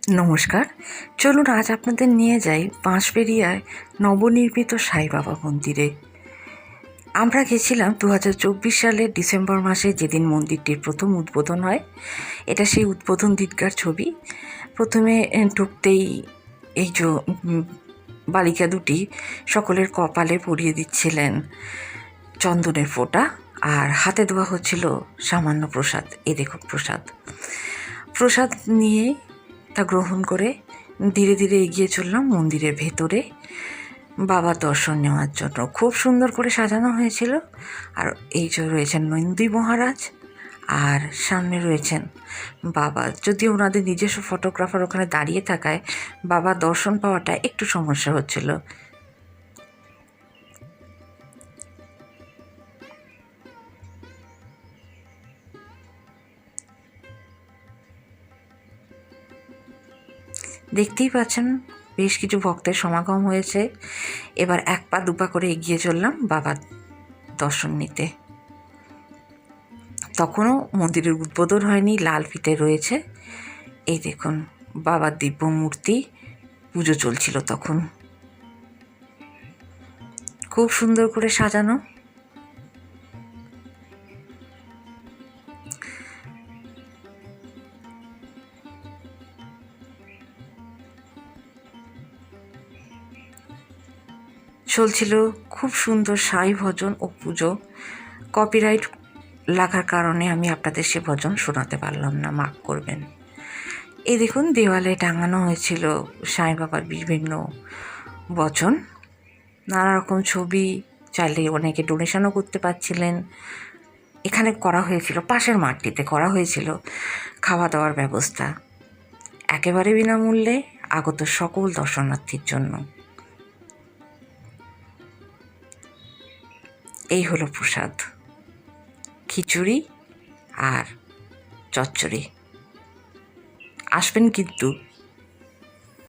নমস্কার। চলুন আজ আপনাদের নিয়ে যাই বাঁশবেড়িয়ায় নবনির্মিত সাই বাবা মন্দিরে। আমরা গেছিলাম 2024 সালের ডিসেম্বর মাসে, যেদিন মন্দিরটির প্রথম উদ্বোধন হয়। এটা সেই উদ্বোধন দিনকার ছবি। প্রথমে ঢুকতেই এই যে বালিকা দুটি সকলের কপালে পরিয়ে দিচ্ছিলেন চন্দনের ফোঁটা, আর হাতে দেওয়া হচ্ছিল সামান্য প্রসাদ। এই দেখুন প্রসাদ নিয়ে তা গ্রহণ করে ধীরে ধীরে এগিয়ে চললাম মন্দিরের ভেতরে বাবার দর্শন নেওয়ার জন্য। খুব সুন্দর করে সাজানো হয়েছিল। আর এই যে রয়েছেন নন্দী মহারাজ, আর সামনে রয়েছেন বাবা। যদিও ওনাদের নিজস্ব ফটোগ্রাফার ওখানে দাঁড়িয়ে থাকায় বাবার দর্শন পাওয়াটা একটু সমস্যা হচ্ছিল। দেখতেই পাচ্ছেন বেশ কিছু ভক্তের সমাগম হয়েছে। এবার এক পা দুপা করে এগিয়ে চললাম বাবার দর্শন নিতে। তখনও মন্দিরের উদ্বোধন হয়নি, লাল ফিতে রয়েছে। এই দেখুন বাবার দিব্য মূর্তি, পুজো চলছিল তখন। খুব সুন্দর করে সাজানো। চলছিল খুব সুন্দর সাই ভজন ও পুজো। কপিরাইট লাগার কারণে আমি আপনাদের সে ভজন শোনাতে পারলাম না, মাফ করবেন। এই দেখুন দেওয়ালে টাঙানো হয়েছিল সাই বাবার বিভিন্ন বচন, নানা রকম ছবি। চাইলে অনেকে ডোনেশনও করতে পারছিলেন। এখানে করা হয়েছিল, পাশের মাঠটিতে করা হয়েছিল খাওয়া দাওয়ার ব্যবস্থা, একেবারে বিনামূল্যে আগত সকল দর্শনার্থীর জন্য। এই হলো প্রসাদ, খিচুড়ি আর চচ্চড়ি। আসবেন কিন্তু।